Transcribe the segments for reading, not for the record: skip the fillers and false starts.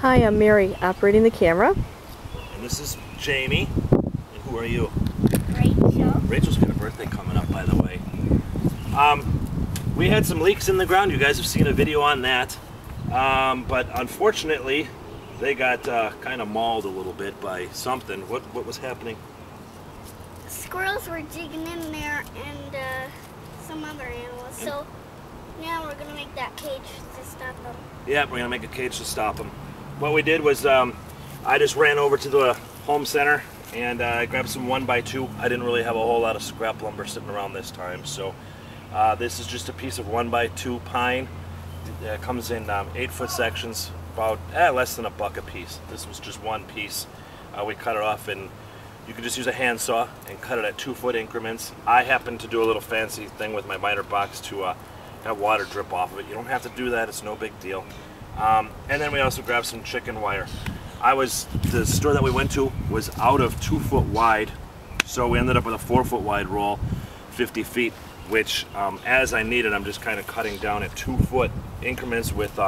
Hi, I'm Mary, operating the camera. And this is Jamie. And who are you? Rachel. Rachel's got a birthday coming up, by the way. We had some leeks in the ground. You guys have seen a video on that. But unfortunately, they got kind of mauled a little bit by something. What was happening? Squirrels were digging in there and some other animals. So now we're going to make that cage to stop them. Yeah, we're going to make a cage to stop them. What we did was I just ran over to the home center and I grabbed some 1x2. I didn't really have a whole lot of scrap lumber sitting around this time. So this is just a piece of 1x2 pine. It comes in 8-foot sections, about less than $1 a piece. This was just one piece. We cut it off, and you can just use a handsaw and cut it at 2-foot increments. I happen to do a little fancy thing with my miter box to have water drip off of it. You don't have to do that, it's no big deal. And then we also grabbed some chicken wire. The store that we went to was out of 2-foot wide, so we ended up with a 4-foot wide roll, 50 feet, which as I need it, I'm just kind of cutting down at 2-foot increments with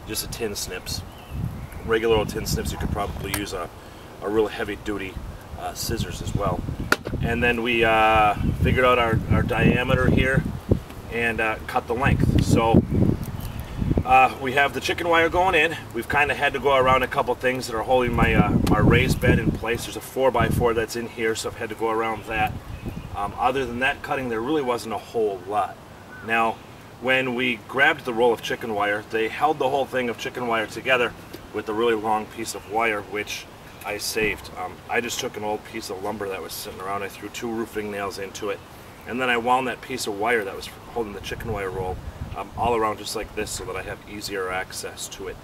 just a tin snips. Regular old tin snips. You could probably use a real heavy duty scissors as well. And then we figured out our diameter here and cut the length. So we have the chicken wire going in. We've kind of had to go around a couple things that are holding my raised bed in place. There's a 4x4 that's in here, so I've had to go around that. Other than that cutting, there really wasn't a whole lot. Now, when we grabbed the roll of chicken wire, they held the whole thing of chicken wire together with a really long piece of wire, which I saved. I just took an old piece of lumber that was sitting around. I threw 2 roofing nails into it, and then I wound that piece of wire that was holding the chicken wire roll all around just like this so that I have easier access to it.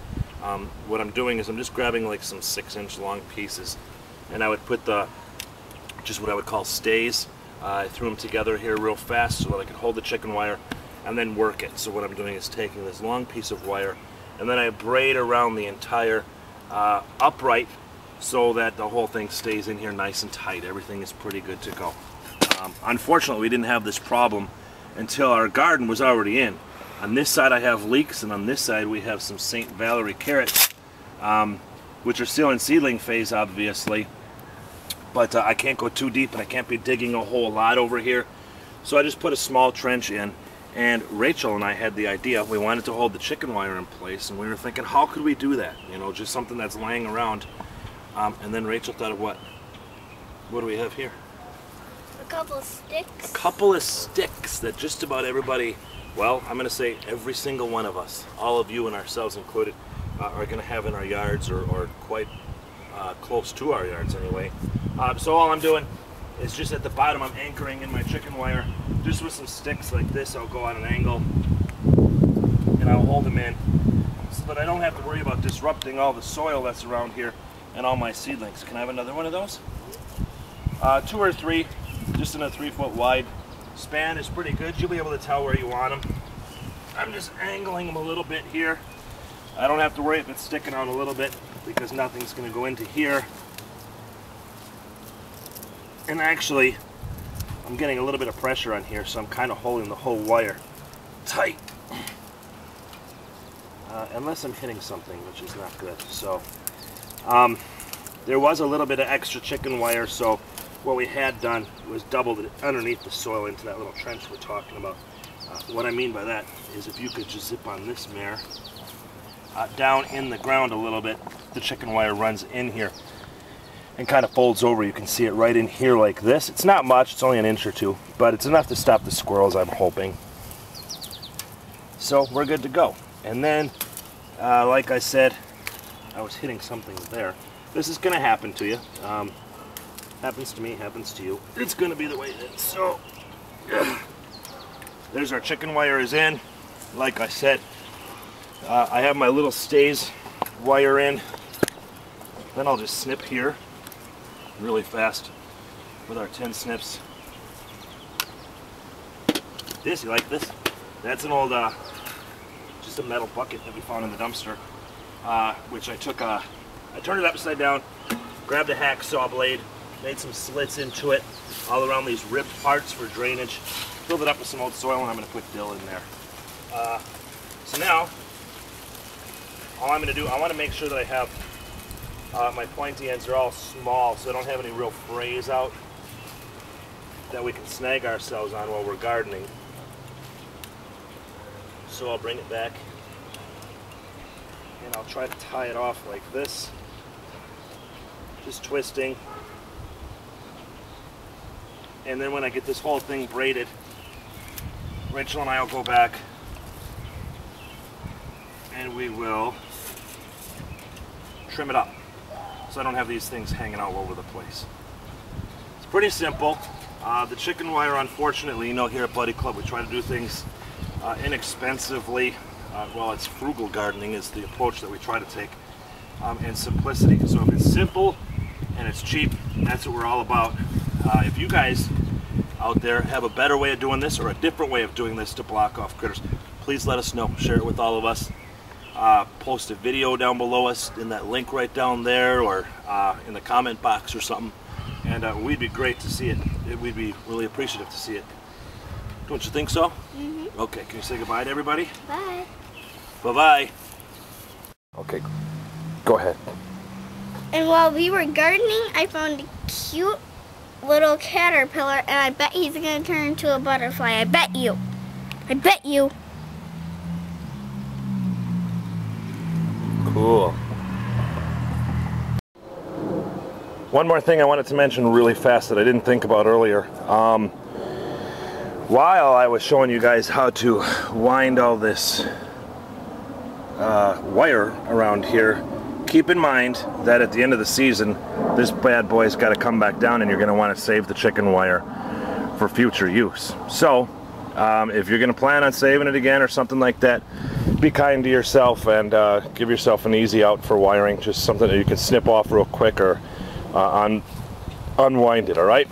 What I'm doing is I'm just grabbing like some 6-inch long pieces, and I would put just what I would call stays. I threw them together here real fast so that I could hold the chicken wire and then work it. So what I'm doing is taking this long piece of wire and then I braid around the entire upright so that the whole thing stays in here nice and tight. Everything is pretty good to go. Unfortunately, we didn't have this problem until our garden was already in. On this side I have leeks, and on this side we have some St. Valerie carrots, which are still in seedling phase, obviously. But I can't go too deep and I can't be digging a whole lot over here. So I just put a small trench in, and Rachel and I had the idea. We wanted to hold the chicken wire in place, and we were thinking, how could we do that? You know, just something that's laying around. And then Rachel thought of what? What do we have here? A couple of sticks. A couple of sticks that just about everybody, well, I'm going to say every single one of us, all of you and ourselves included, are going to have in our yards or quite close to our yards anyway. So all I'm doing is just at the bottom I'm anchoring in my chicken wire just with some sticks like this. I'll go at an angle and I'll hold them in so that I don't have to worry about disrupting all the soil that's around here and all my seedlings. Can I have another one of those? 2 or 3, just in a 3-foot wide span is pretty good. You'll be able to tell where you want them. I'm just angling them a little bit here. I don't have to worry if it's sticking out a little bit because nothing's going to go into here. And actually, I'm getting a little bit of pressure on here, so I'm kind of holding the whole wire tight. Unless I'm hitting something, which is not good. So, there was a little bit of extra chicken wire, so what we had done was doubled it underneath the soil into that little trench we're talking about. What I mean by that is if you could just zip on this mare down in the ground a little bit, the chicken wire runs in here and kind of folds over. You can see it right in here like this. It's not much, it's only an inch or 2, but it's enough to stop the squirrels, I'm hoping. So we're good to go. And then, like I said, I was hitting something there. This is going to happen to you. Happens to me, happens to you. It's going to be the way it is. So, there's our chicken wire is in. Like I said, I have my little stays wire in. Then I'll just snip here really fast with our tin snips. This, you like this? That's an old, just a metal bucket that we found in the dumpster, which I took, I turned it upside down, grabbed a hacksaw blade, made some slits into it all around these ripped parts for drainage, filled it up with some old soil, and I'm going to put dill in there. So now, all I'm going to do, I want to make sure that I have my pointy ends are all small so I don't have any real frays out that we can snag ourselves on while we're gardening. So I'll bring it back and I'll try to tie it off like this, just twisting. And then when I get this whole thing braided, Rachel and I will go back and we will trim it up so I don't have these things hanging all over the place. It's pretty simple. The chicken wire, unfortunately, you know, here at Buddy Club we try to do things inexpensively. Well, it's frugal gardening is the approach that we try to take, and simplicity. So if it's simple and it's cheap, that's what we're all about. If you guys out there have a better way of doing this or a different way of doing this to block off critters, please let us know. Share it with all of us. Post a video down below us in that link right down there, or in the comment box or something, and we'd be great to see it. We'd be really appreciative to see it. Don't you think so? Mm-hmm. Okay, can you say goodbye to everybody? Bye. Bye-bye. Okay, go ahead. And while we were gardening, I found a cute little caterpillar, and I bet he's going to turn into a butterfly. I bet you. I bet you. Cool. One more thing I wanted to mention really fast that I didn't think about earlier. While I was showing you guys how to wind all this wire around here, keep in mind that at the end of the season, this bad boy's got to come back down and you're going to want to save the chicken wire for future use. So, if you're going to plan on saving it again or something like that, be kind to yourself and give yourself an easy out for wiring, just something that you can snip off real quick or unwind it, alright?